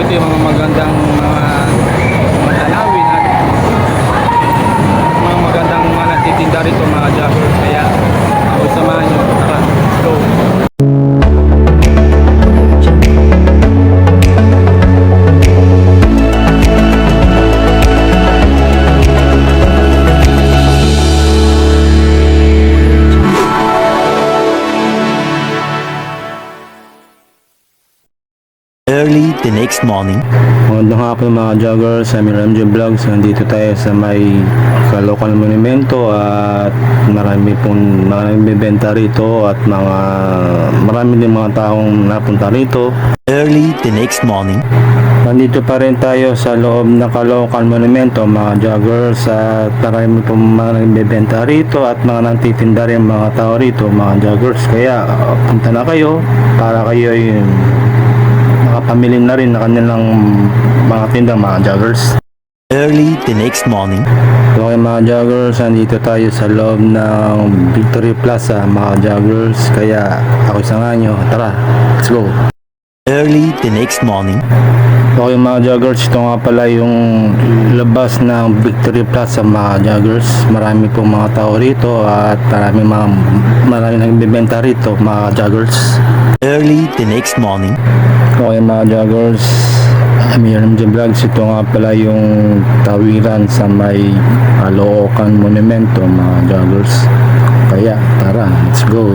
ito yung mga magandang mga tanawin at mga magandang mga nagtitinda rito mga joggers. Kaya ako samahan nyo. Tara, let's go. Early the next morning. Magandang hapon mga joggers, I'm Ramjo Vlogs. Nandito tayo sa may local monumento at marami bibenta rito at marami din mga taong napunta rito. Early the next morning. Nandito pa rin tayo sa loob ng local monumento mga joggers at marami pong mga nagbebenta rito at mga nagtitinda rin mga tao rito mga joggers. Kaya punta na kayo para kayo ay makapamili na rin na kanilang mga tinda mga joggers. Early the next morning. Okay mga joggers, nandito tayo sa loob ng Victory Plaza mga joggers. Kaya ako isang nyo, tara, let's go. Early the next morning. Okay mga joggers, ito nga pala yung labas ng Victory Plaza mga joggers. Marami pong mga tao rito at marami nagbibenta rito mga joggers. Early the next morning. Okay mga joggers, Amiram Vlogs. Ito nga pala yung tawiran sa may Caloocan Monumento mga joggers. Kaya tara, let's go.